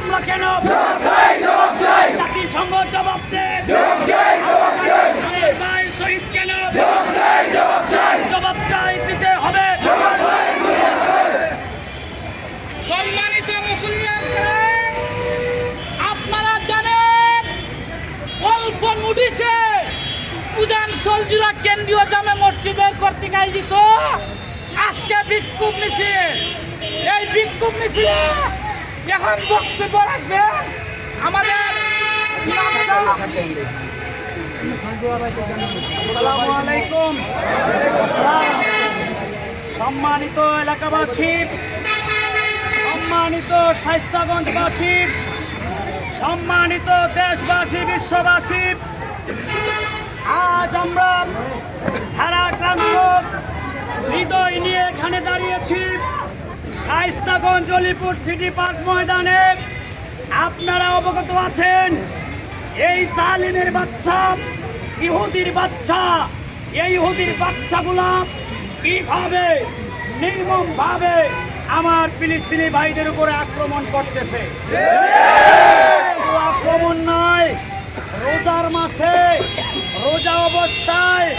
হামলা কেন? জাতিসংঘ জবাব দেয়। ভাই শহীদ কেন? জবাব চাই, দিতে হবে। সম্মানিত মুসলিম, আপনারা জানেন অল্প নোটিশে উজান সলজুরা কেন্দ্রীয় জামে মসজিদের কর্তৃক আয়োজিত আজকে বিক্ষোভ মিছিল। এই বিক্ষোভ মিছিলে এখন বক্তব্য রাখবেন আমাদের আসসালামু আলাইকুম। সম্মানিত এলাকাবাসী, সম্মানিত শায়েস্তাগঞ্জবাসী, সম্মানিত দেশবাসী, বিশ্ববাসী, আজ আমরা ভারাক্রান্ত হৃদয় নিয়ে এখানে দাঁড়িয়েছি শায়েস্তাগঞ্জ অলিপুর সিটি পার্ক ময়দানে। আপনারা অবগত আছেন এই জালিমের বাচ্চা, ইহুদির বাচ্চা, এই ইহুদির বাচ্চাগুলা কিভাবে নির্মমভাবে আমার ফিলিস্তিনি ভাইদের উপরে আক্রমণ করতেছে। আক্রমণ নয়, রোজার মাসে রোজা অবস্থায়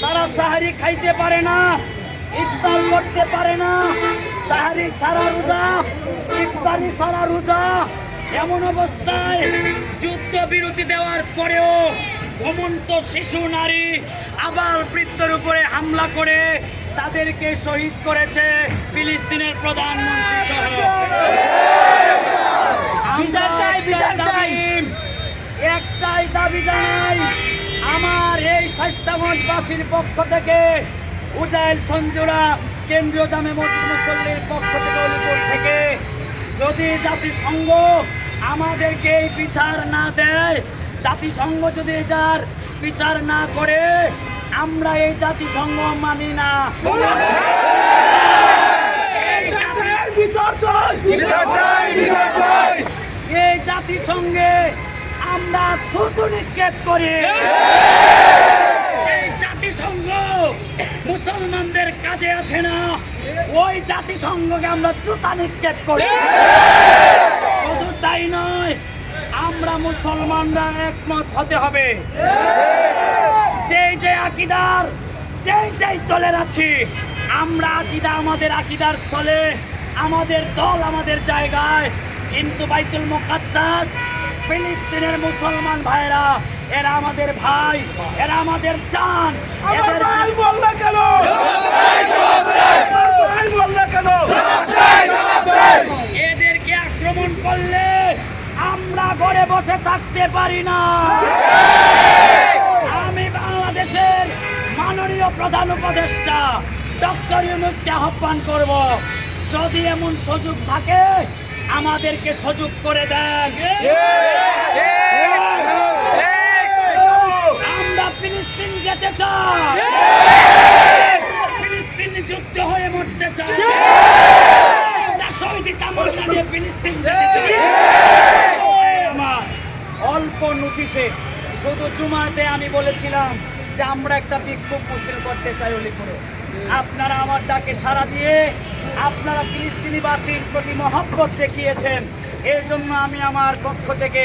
তারা সাহারি খাইতে পারে না, ইফতার করতে পারে না। সাহারি সারা রোজা, ইফতারি সারা রোজা। এমন অবস্থায় যুদ্ধ বিরতি দেওয়ার পরেও ঘুমন্ত শিশু, নারী, আবার বৃদ্ধের উপরে হামলা করে তাদেরকে শহীদ করেছে ফিলিস্তিনের প্রধানমন্ত্রী সহ। একটাই দাবি জানাই, আমার এই শায়েস্তাগঞ্জবাসীর পক্ষ থেকে, উজাইল সঞ্জুরা কেন্দ্রীয় জামে মসজিদ মুসল্লির পক্ষ থেকে, অলিপুর থেকে, যদি জাতিসংঘ আমাদেরকে এই বিচার না দেয়, জাতিসংঘ যদি এটার বিচার না করে, আমরা এই জাতিসংঘ মানি না। এই জাতিসংঘে আমরা থুতু নিক্ষেপ করি। এই জাতিসংঘ মুসলমানদের কাজে আসে না, ওই জাতিসংঘকে আমরা জুতা নিক্ষেপ করি। শুধু তাই নয়, আমরা মুসলমানরা একমত হতে হবে। যে আকীদার, যে দলের আছি, আমরা আকীদা আমাদের আকীদার স্থলে, আমাদের দল আমাদের জায়গায়, কিন্তু বাইতুল মুকাদ্দাস ফিলিস্তিনের মুসলমান ভাইরা এরা আমাদের ভাই, এরা আমাদের জান। এদের ভাই বললে কেন? এদেরকে আক্রমণ করলে আমরা ঘরে বসে থাকতে পারি না। আমি বাংলাদেশের মাননীয় প্রধান উপদেষ্টা ডক্টর ইউনূসকে আহ্বান করব, যদি এমন সুযোগ থাকে আমাদেরকে সুযোগ করে দেন। আমরা ফিলিস্তিন যেতে চাই, ফিলিস্তিন যুদ্ধ হয়ে মরতে চাই, শহীদ কামড় দিয়ে ফিলিস্তিন যেতে চাই। আমার অল্প নোটিশে শুধু জুমাতে আমি বলেছিলাম যে আমরা একটা বিক্ষোভ মিছিল করতে চাই অলিপুরে। আপনারা আমার ডাকে সাড়া দিয়ে আপনারা ফিলিস্তিনিবাসীর প্রতি মহব্বত দেখিয়েছেন, এই জন্য আমি আমার পক্ষ থেকে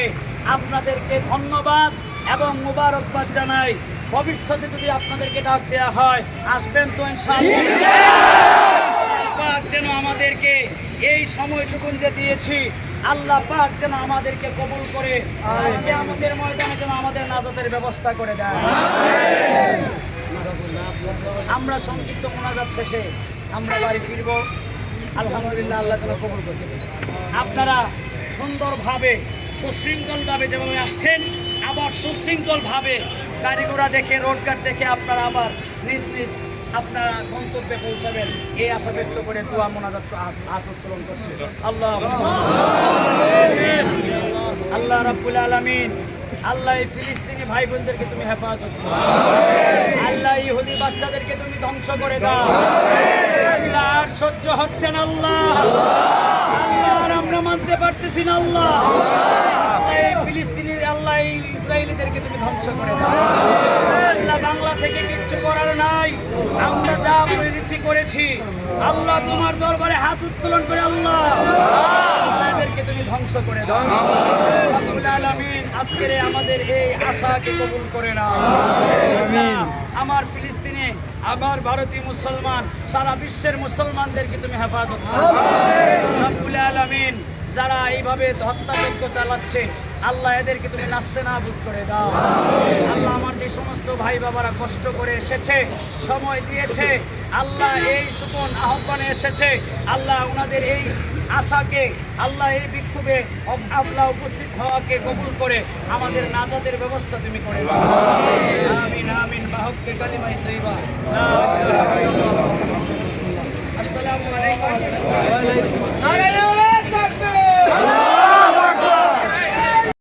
আপনাদেরকে ধন্যবাদ এবং মুবারকবাদ জানাই। ভবিষ্যতে যদি আপনাদেরকে ডাক দেওয়া হয় আসবেন তো ইনশাআল্লাহ। পাক যেন আমাদেরকে এই সময়টুকুন যে দিয়েছি, আল্লাহ পাক যেন আমাদেরকে কবুল করে আমাদের ময়দানে যেন আমাদের নাজাতের ব্যবস্থা করে দেয়। আমরা সংক্ষিপ্ত মোনাজাত শেষে আমরা বাড়ি ফিরব। আলহামদুলিল্লাহ, আল্লাহ যেন কবুল করে। আপনারা সুন্দরভাবে সুশৃঙ্খলভাবে যেভাবে আসছেন, আবার সুশৃঙ্খলভাবে গাড়ি ঘোড়া দেখে, রোডঘাট দেখে আপনারা আবার নিজ নিজ আপনারা গন্তব্যে পৌঁছাবেন, এই আশা ব্যক্ত করে দোয়া মোনাজাত হাত উত্তোলন করছে। আল্লাহ রাব্বুল আলামিন, আল্লাহ এই ফিলিস্তিনি ভাই বোনদেরকে তুমি হেফাজত করো। আল্লাহ ইহুদি বাচ্চাদেরকে তুমি ধ্বংস করে দাও। আল্লাহ আর সহ্য হচ্ছে না, আল্লাহ আর আমরা মানতে পারতেছি না। আল্লাহ এই ফিলিস্তিনি, আল্লাহ এই ইসরায়েলিদেরকে তুমি ধ্বংস করে দাও। আল্লাহ বাংলা থেকে কিচ্ছু করার নাই, আমরা যা করেছি করেছি। আল্লাহ তোমার দরবারে হাত উত্তোলন করে আল্লাহ এদেরকে তুমি ধ্বংস করে দাও। রব্বুল আলামিন আজকের আমাদের এই আশাকে কবুল করে নাও। আমার ফিলিস্তিনে, আমার ভারতীয় মুসলমান, সারা বিশ্বের মুসলমানদেরকে তুমি হেফাজত করো। রব্বুল আলামিন যারা এইভাবে হত্যাযজ্ঞ চালাচ্ছে, আল্লাহ এদেরকে তুমি নাস্তে নাবুদ করে দাও। আল্লাহ আমার যে সমস্ত ভাই বাবারা কষ্ট করে এসেছে, সময় দিয়েছে, আল্লাহ এই তুমন আহ্বানে এসেছে, আল্লাহ ওনাদের এই আশাকে, আল্লাহ এই বিক্ষোভে আল্লাহ উপস্থিত হওয়াকে কবুল করে আমাদের নাজাতের ব্যবস্থা তুমি করে দাও। আমিন আমিন বাহককে কালিমায়ে তৈয়বা লা ইলাহা ইল্লাল্লাহ। আসসালামু আলাইকুম।